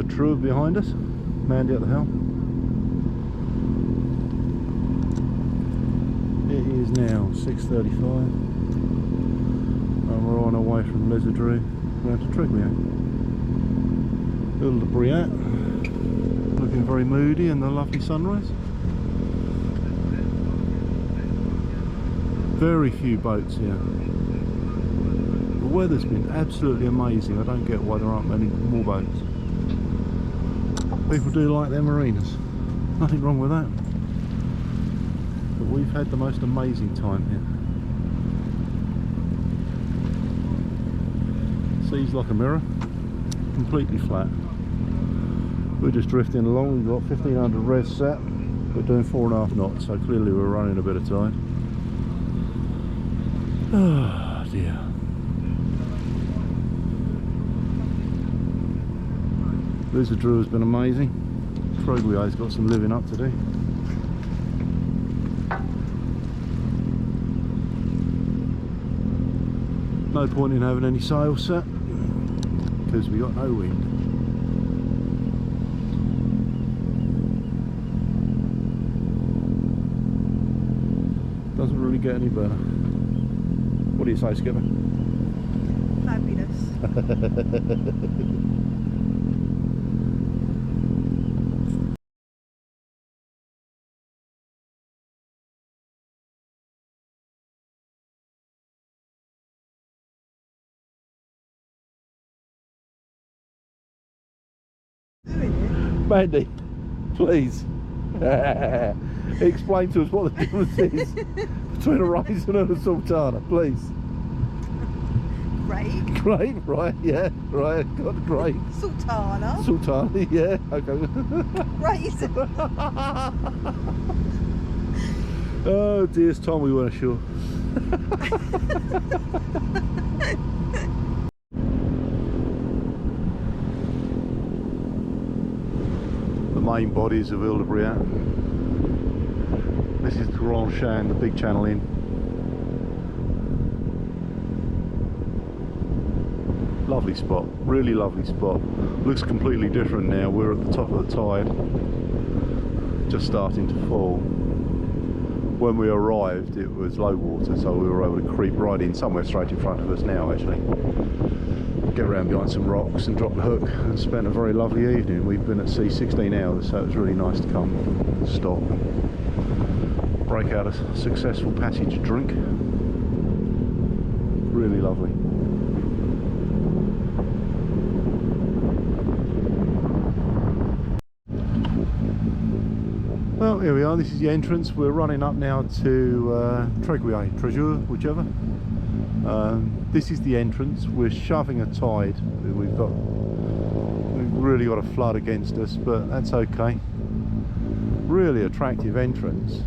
Lézardrieux behind us, Mandy at the helm. It is now 6:35 and we're on our way from Lézardrieux round to Tréguier. Brittany, looking very moody in the lovely sunrise. Very few boats here. The weather's been absolutely amazing. I don't get why there aren't many more boats. People do like their marinas. Nothing wrong with that. But we've had the most amazing time here. Sea's like a mirror. Completely flat. We're just drifting along. We've got 1500 res set. We're doing 4.5 knots, so clearly we're running a bit of tide. Oh dear. Lézardrieux has been amazing. Tréguier's got some living up to do. No point in having any sails set because we got no wind. Doesn't really get any better. What do you say, Skipper? Fabulous. Mandy, please explain to us what the difference is between a raisin and a sultana, please. Great. Great, right, yeah, right, got great. Sultana. Sultana, yeah, okay. Raisin. Oh dear, it's time we weren't sure. The main bodies of Brittany. This is the Grand Chan, the big channel in. Lovely spot, really lovely spot. Looks completely different now. We're at the top of the tide, just starting to fall. When we arrived it was low water, so we were able to creep right in, somewhere straight in front of us now actually. Get around behind some rocks and drop the hook and spent a very lovely evening. We've been at sea 16 hours, so it was really nice to come and stop, break out a successful passage drink. Really lovely. Well, here we are. This is the entrance. We're running up now to Tréguier, whichever. This is the entrance. We're shoving a tide. We've really got a flood against us, but that's okay. Really attractive entrance.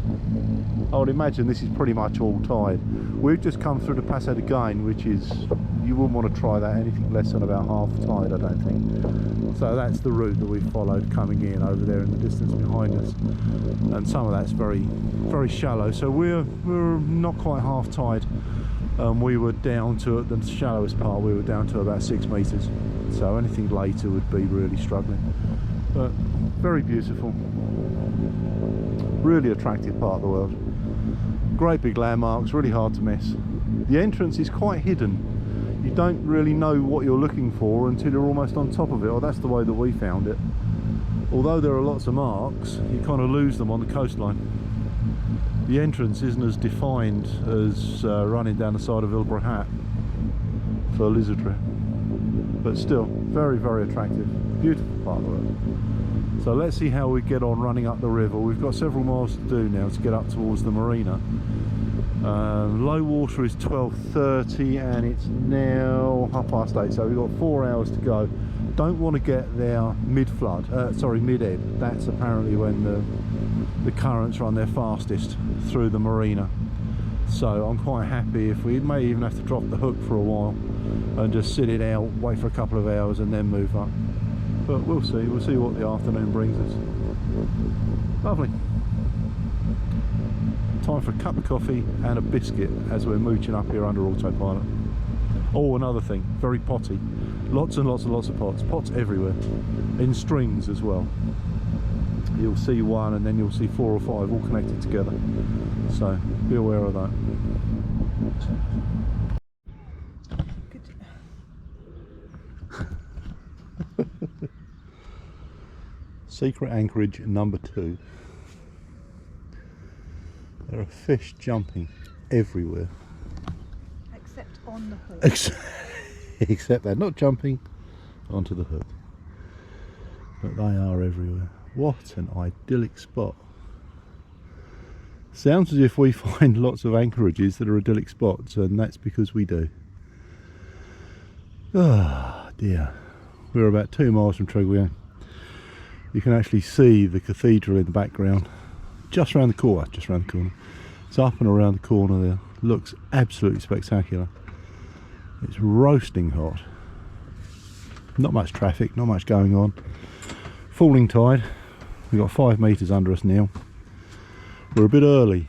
I would imagine this is pretty much all tide. We've just come through the Passage de Gain, which is, you wouldn't want to try that anything less than about half tide, I don't think. So that's the route that we followed coming in over there in the distance behind us, and some of that's very, very shallow. So we're not quite half tide. We were down to, at the shallowest part, we were down to about 6 meters. So anything later would be really struggling. But very beautiful. Really attractive part of the world. Great big landmarks, really hard to miss. The entrance is quite hidden. You don't really know what you're looking for until you're almost on top of it, or that's the way that we found it. Although there are lots of marks, you kind of lose them on the coastline. The entrance isn't as defined as running down the side of Brittany for Lézardrieux, but still very, very attractive, beautiful part of the world. So let's see how we get on running up the river. We've got several miles to do now to get up towards the marina. Low water is 12:30 and it's now 8:30, so we've got 4 hours to go. Don't want to get there mid-flood, mid-ebb. That's apparently when the currents run their fastest through the marina. So I'm quite happy if we may even have to drop the hook for a while and just sit it out, wait for a couple of hours and then move up. But we'll see what the afternoon brings us. Lovely. Time for a cup of coffee and a biscuit as we're mooching up here under autopilot. Oh, another thing, very potty. Lots and lots and lots of pots everywhere. in strings as well. You'll see one and then you'll see 4 or 5 all connected together, so be aware of that. Secret anchorage number 2. There are fish jumping everywhere. Except on the hook. Except they're not jumping onto the hook. But they are everywhere. What an idyllic spot. Sounds as if we find lots of anchorages that are idyllic spots, and that's because we do. Ah, dear. We're about 2 miles from Tréguier. You can actually see the cathedral in the background, just round the corner, It's up and around the corner there. Looks absolutely spectacular. It's roasting hot. Not much traffic, not much going on. Falling tide. We've got 5 metres under us now. We're a bit early.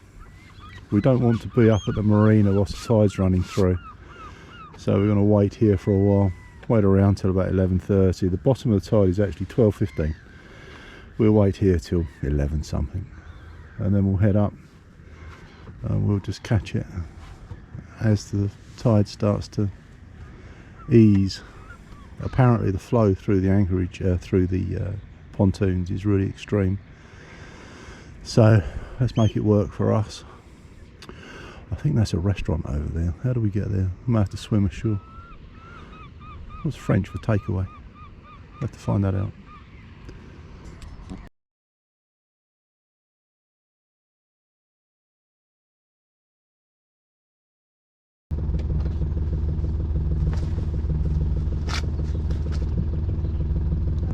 We don't want to be up at the marina whilst the tide's running through. So we're going to wait here for a while. Wait around till about 11:30. The bottom of the tide is actually 12:15. We'll wait here till 11 something. And then we'll head up. And we'll just catch it as the tide starts to ease. Apparently the flow through the anchorage, through the pontoons is really extreme. So let's make it work for us. I think that's a restaurant over there. How do we get there? We might have to swim ashore. What's French for takeaway? We'll have to find that out.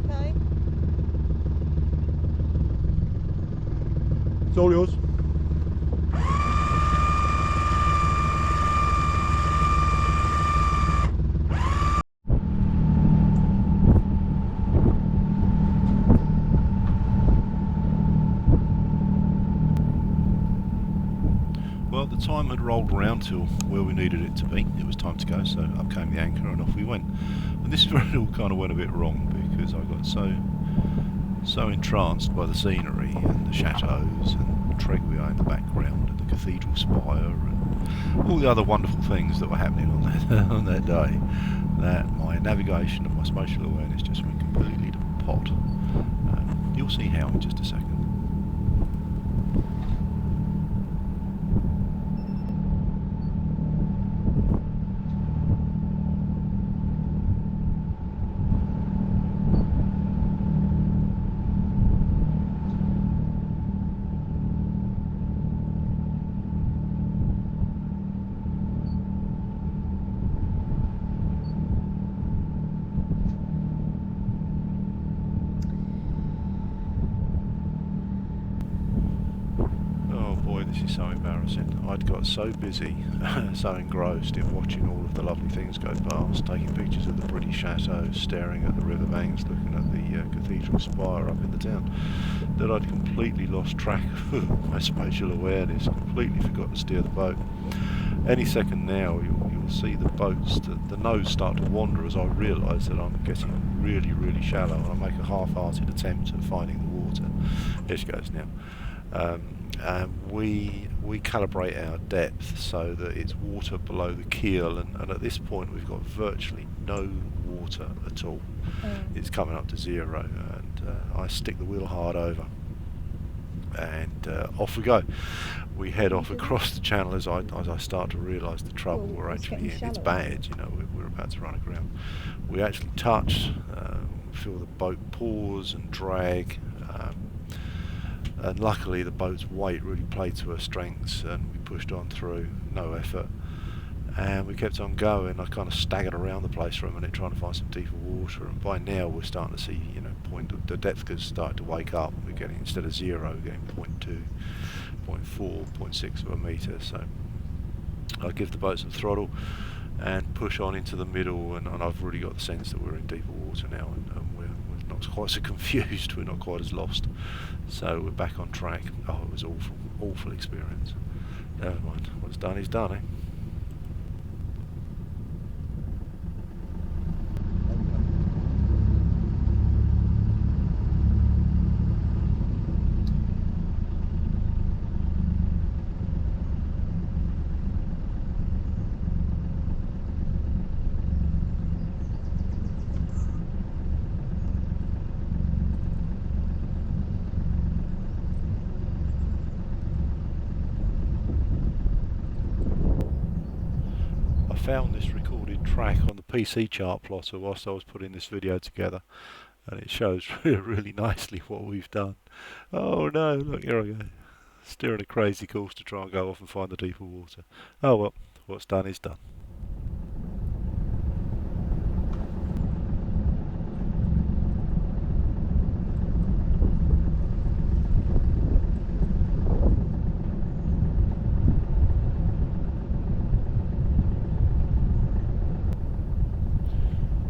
Okay. It's all yours. Well, the time had rolled around till where we needed it to be. It was time to go, so up came the anchor and off we went. And this is where it all kind of went a bit wrong, because I got so entranced by the scenery and the chateaus and Tréguier in the background and the cathedral spire and all the other wonderful things that were happening on that day, that my navigation and my spatial awareness just went completely to pot. You'll see how in just a second. This is so embarrassing. I'd got so busy, so engrossed in watching all of the lovely things go past, taking pictures of the British chateaus, staring at the riverbanks, looking at the cathedral spire up in the town, that I'd completely lost track of my spatial awareness, completely forgot to steer the boat. Any second now you'll see the boats, the nose start to wander as I realise that I'm getting really, really shallow, and I make a half-hearted attempt at finding the water. Here she goes now. We calibrate our depth so that it's water below the keel, and at this point we've got virtually no water at all. It's coming up to 0, and I stick the wheel hard over and off we go. We head off across the channel as I start to realise the trouble we're actually in. It's bad, you know, we're about to run aground. We actually touch, feel the boat pause and drag, and luckily the boat's weight really played to her strengths, and we pushed on through, no effort, and we kept on going. I kind of staggered around the place for a minute trying to find some deeper water, and by now we're starting to see, you know, the depth has started to wake up. We're getting, instead of 0, we're getting 0.2, 0.4, 0.6 of a metre. So I give the boat some throttle and push on into the middle, and I've really got the sense that we're in deeper water now, and we're not quite so confused, we're not quite as lost, so we're back on track. Oh, it was awful experience. Never mind, what's done is done, eh? found this recorded track on the PC chart plotter whilst I was putting this video together, and it shows really nicely what we've done. Oh no, look, here I go, steering a crazy course to try and go off and find the deeper water. Oh well, what's done is done.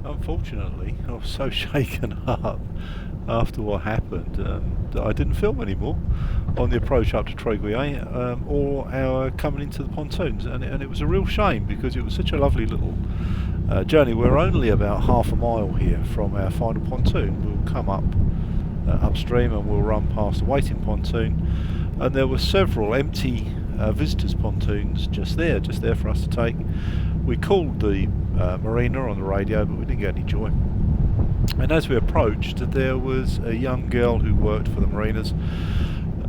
Unfortunately, I was so shaken up after what happened that I didn't film anymore on the approach up to Tréguier or our coming into the pontoons, and it was a real shame because it was such a lovely little journey. We're only about half a mile here from our final pontoon. We'll come up upstream and we'll run past the waiting pontoon, and there were several empty visitors pontoons just there for us to take. We called the marina on the radio, but we didn't get any joy. And as we approached, there was a young girl who worked for the marinas,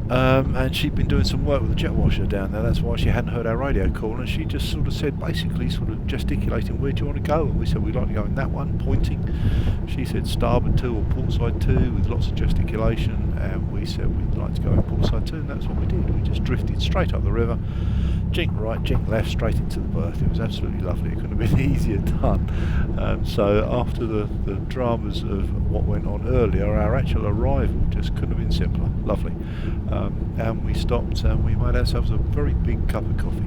and she'd been doing some work with the jet washer down there. That's why she hadn't heard our radio call, and she just sort of said, basically sort of gesticulating, where do you want to go? And we said we'd like to go in that one, pointing. She said starboard 2 or portside 2 with lots of gesticulation, and we said we'd like to go in portside 2, and that's what we did. We just drifted straight up the river, jink right, jink left, straight into the berth. It was absolutely lovely. It couldn't have been easier done. So after the dramas of what went on earlier, our actual arrival just couldn't have been simpler. Lovely. And we stopped and we made ourselves a very big cup of coffee.